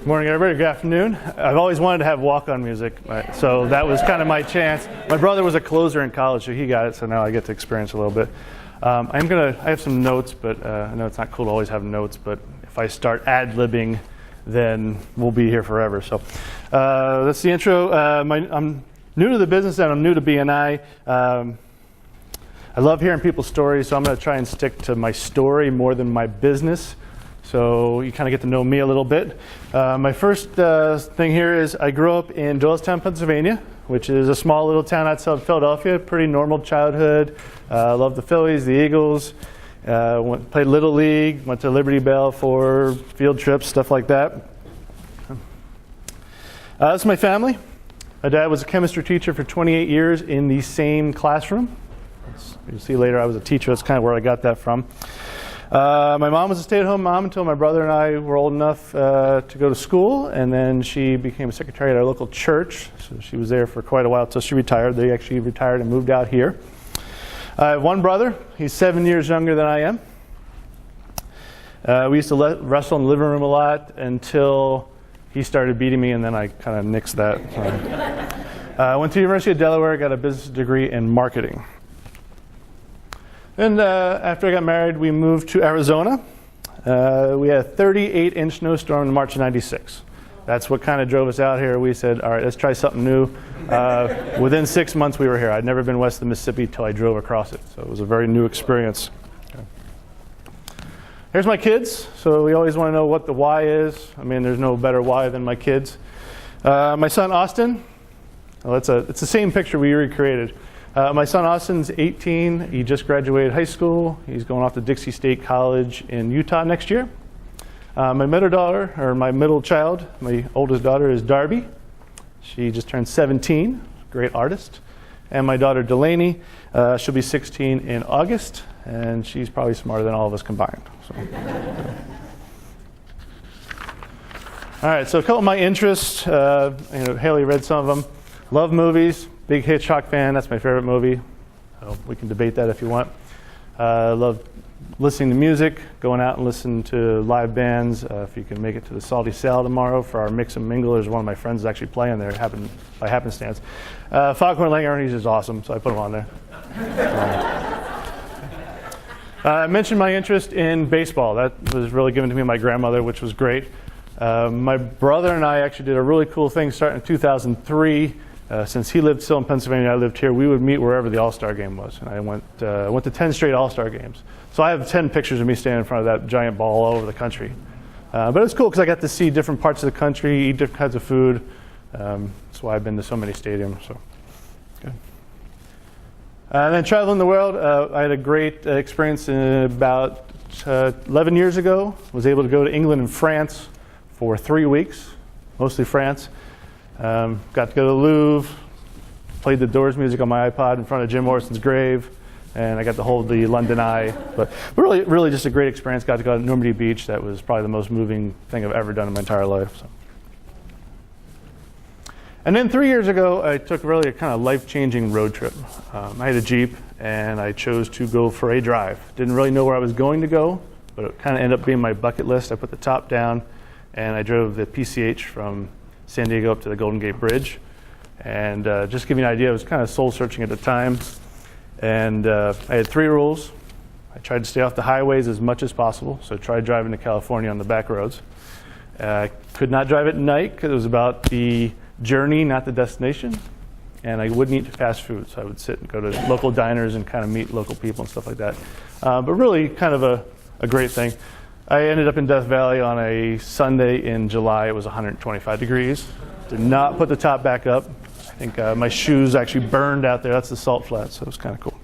Good morning, everybody. Good afternoon. I've always wanted to have walk-on music, so that was kind of my chance. My brother was a closer in college, so he got it, so now I get to experience a little bit. I have some notes, but I know it's not cool to always have notes, but if I start ad-libbing, then we'll be here forever. So that's the intro. I'm new to the business and I'm new to BNI. I love hearing people's stories, so I'm going to try and stick to my story more than my business. So you kind of get to know me a little bit. My first thing here is I grew up in Doylestown, Pennsylvania, which is a small little town outside Philadelphia. Pretty normal childhood. Loved the Phillies, the Eagles. Played Little League. Went to Liberty Bell for field trips, stuff like that. This is my family. My dad was a chemistry teacher for 28 years in the same classroom. You'll see later I was a teacher. That's kind of where I got that from. My mom was a stay-at-home mom until my brother and I were old enough to go to school, and then she became a secretary at our local church. So she was there for quite a while until she retired. They actually retired and moved out here. I have one brother. He's 7 years younger than I am. We used to wrestle in the living room a lot until he started beating me, and then I kind of nixed that. I went to the University of Delaware, got a business degree in marketing. And after I got married, we moved to Arizona. We had a 38-inch snowstorm in March of '96. That's what kind of drove us out here. We said, all right, let's try something new. Within 6 months, we were here. I'd never been west of the Mississippi until I drove across it. So it was a very new experience. Okay. Here's my kids. So we always want to know what the why is. I mean, there's no better why than my kids. My son, Austin. Well, it's the same picture we recreated. My son Austin's 18. He just graduated high school. He's going off to Dixie State College in Utah next year. My middle child, my oldest daughter is Darby. She just turned 17, great artist. And my daughter Delaney, she'll be 16 in August, and she's probably smarter than all of us combined. So. All right, so a couple of my interests. Haley read some of them. Love movies. Big Hitchcock fan. That's my favorite movie. We can debate that if you want. Love listening to music, going out and listening to live bands. If you can make it to the Salty Sal tomorrow for our Mix and Mingle, there's one of my friends actually playing there by happenstance. Foghorn Leghorn is awesome, so I put him on there. I mentioned my interest in baseball. That was really given to me by my grandmother, which was great. My brother and I actually did a really cool thing starting in 2003. Since he lived still in Pennsylvania, I lived here, we would meet wherever the All-Star game was. And I went to 10 straight All-Star games. So I have 10 pictures of me standing in front of that giant ball all over the country. But it was cool because I got to see different parts of the country, eat different kinds of food. That's why I've been to so many stadiums. So good. And then traveling the world, I had a great experience about 11 years ago. Was able to go to England and France for 3 weeks, mostly France. Got to go to the Louvre, played the Doors music on my iPod in front of Jim Morrison's grave, and I got to hold the London Eye. But really just a great experience. Got to go to Normandy Beach. That was probably the most moving thing I've ever done in my entire life. So. And then 3 years ago, I took really a kind of life-changing road trip. I had a Jeep, and I chose to go for a drive. Didn't really know where I was going to go, but it kind of ended up being my bucket list. I put the top down, and I drove the PCH from San Diego up to the Golden Gate Bridge. And just to give you an idea, I was kind of soul-searching at the time. And I had 3 rules. I tried to stay off the highways as much as possible, so I tried driving to California on the back roads. I could not drive at night because it was about the journey, not the destination. And I wouldn't eat fast food, so I would sit and go to local diners and kind of meet local people and stuff like that. But really kind of a great thing. I ended up in Death Valley on a Sunday in July. It was 125 degrees. Did not put the top back up. I think my shoes actually burned out there. That's the salt flat, so it was kind of cool.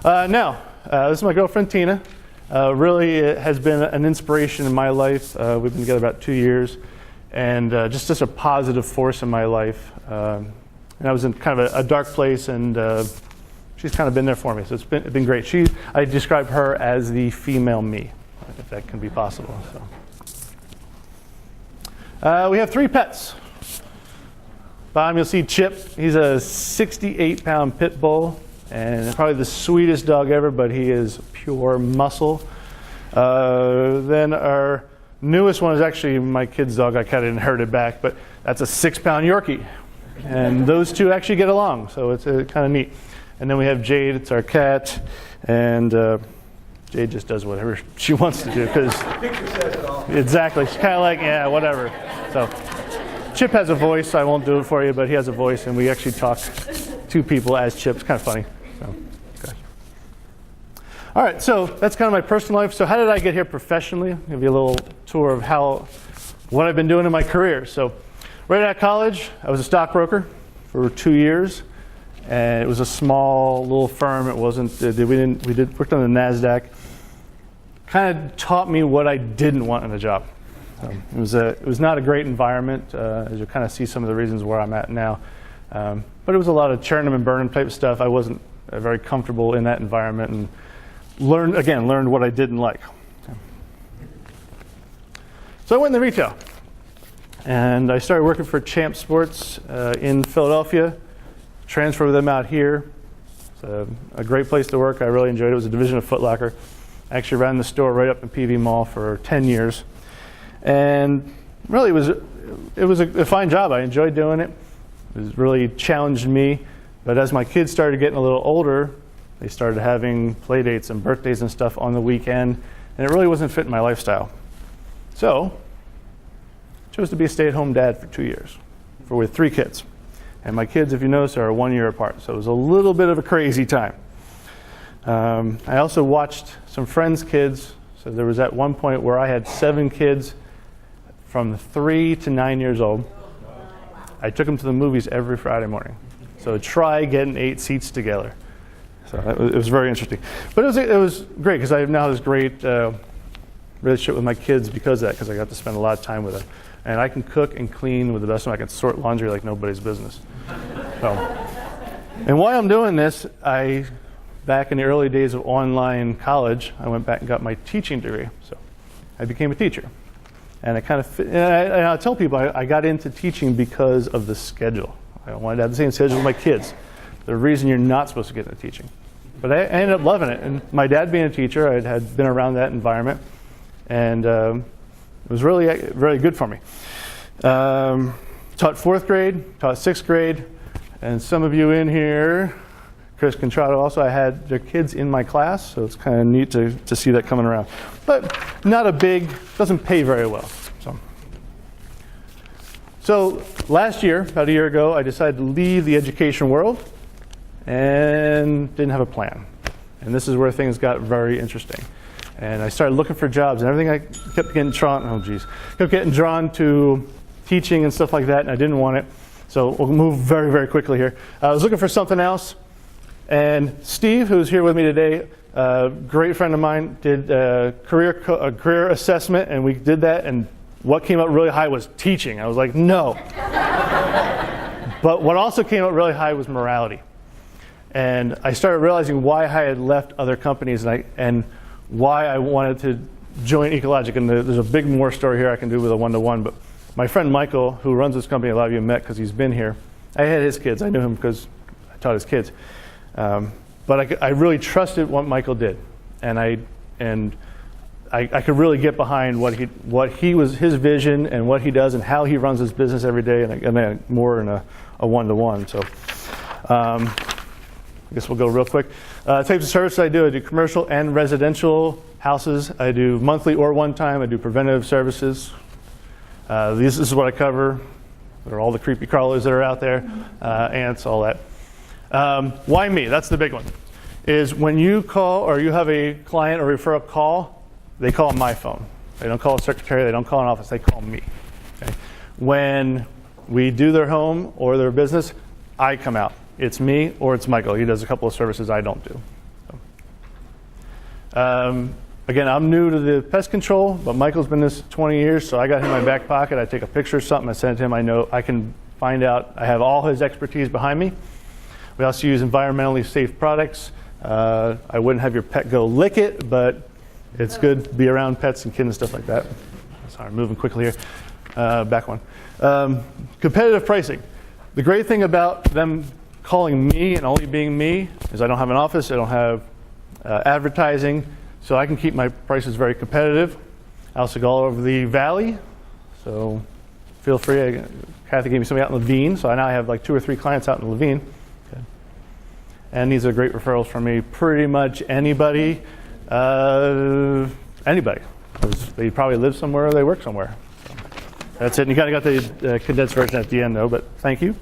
Now, this is my girlfriend, Tina. Really has been an inspiration in my life. We've been together about 2 years, and just a positive force in my life. And I was in kind of a dark place, and she's kind of been there for me, so it's been great. I describe her as the female me, if that can be possible. So. We have 3 pets. Bottom, you'll see Chip. He's a 68-pound pit bull, and probably the sweetest dog ever, but he is pure muscle. Then our newest one is actually my kid's dog. I kind of inherited back, but that's a 6-pound Yorkie. And those two actually get along, so it's kind of neat. And then we have Jade, it's our cat, and Jade just does whatever she wants to do, because exactly, she's kind of like, yeah, whatever. So Chip has a voice. I won't do it for you, but he has a voice, and we actually talk to people as Chip. It's kind of funny. So, okay. All right, so that's kind of my personal life. So how did I get here professionally? I'll give you a little tour of what I've been doing in my career. So right out of college, I was a stockbroker for 2 years, and it was a small little firm. It wasn't we worked on the NASDAQ. Kind of taught me what I didn't want in a job. It was not a great environment, as you kind of see some of the reasons where I'm at now. But it was a lot of churn and burn type of stuff. I wasn't very comfortable in that environment, and learned what I didn't like. So I went into retail, and I started working for Champ Sports in Philadelphia. Transferred them out here. It's a great place to work. I really enjoyed it. It was a division of Foot Locker. I actually ran the store right up in PV Mall for 10 years. And really, it was a fine job. I enjoyed doing it. It really challenged me. But as my kids started getting a little older, they started having play dates and birthdays and stuff on the weekend, and it really wasn't fitting my lifestyle. So I chose to be a stay-at-home dad for 2 years, with 3 kids. And my kids, if you notice, are 1 year apart. So it was a little bit of a crazy time. I also watched some friends' kids. So there was at one point where I had 7 kids from 3 to 9 years old. I took them to the movies every Friday morning. So try getting 8 seats together. So it was very interesting. But it was great, because I have now this great relationship with my kids because of that, because I got to spend a lot of time with them. And I can cook and clean with the best of them. I can sort laundry like nobody's business. So, and while I'm doing this, back in the early days of online college, I went back and got my teaching degree. So I became a teacher. And I tell people I got into teaching because of the schedule. I wanted to have the same schedule with my kids. The reason you're not supposed to get into teaching. But I ended up loving it. And my dad being a teacher, I had been around that environment. And it was really, really good for me. Taught 4th grade, taught 6th grade. And some of you in here, Chris Contrado also, I had their kids in my class, so it's kind of neat to see that coming around. But not doesn't pay very well. So last year, about a year ago, I decided to leave the education world and didn't have a plan. And this is where things got very interesting. And I started looking for jobs, and everything I kept getting drawn to teaching and stuff like that, and I didn't want it. So we'll move very, very quickly here. I was looking for something else. And Steve, who's here with me today, a great friend of mine, did a career assessment, and we did that, and what came up really high was teaching. I was like, no. But what also came up really high was morality. And I started realizing why I had left other companies and why I wanted to join Ecologic. And there's a big more story here I can do with a one-to-one. But my friend Michael, who runs this company, a lot of you met because he's been here. I had his kids. I knew him because I taught his kids. But I really trusted what Michael did, and I could really get behind what he was, his vision, and what he does, and how he runs his business every day, and more in a one-to-one. So I guess we'll go real quick. Types of services I do commercial and residential houses. I do monthly or one time. I do preventative services. This is what I cover. There are all the creepy crawlers that are out there, ants, all that. Why me? That's the big one. Is when you call or you have a client or referral call, they call my phone. They don't call a secretary. They don't call an office. They call me. Okay? When we do their home or their business, I come out. It's me or it's Michael. He does a couple of services I don't do. So. Again, I'm new to the pest control, but Michael's been this 20 years, so I got him in my back pocket. I take a picture of something, I send it to him. I know I can find out. I have all his expertise behind me. We also use environmentally safe products. I wouldn't have your pet go lick it, but it's good to be around pets and kids and stuff like that. Sorry, I'm moving quickly here. Back one. Competitive pricing. The great thing about them calling me and only being me is I don't have an office. I don't have advertising, so I can keep my prices very competitive. I also go all over the valley, so feel free. Kathy gave me somebody out in Levine, so I now have like 2 or 3 clients out in Levine. Okay. And these are great referrals from me. Pretty much anybody, anybody. 'Cause they probably live somewhere or they work somewhere. So that's it. And you kind of got the condensed version at the end, though, but thank you.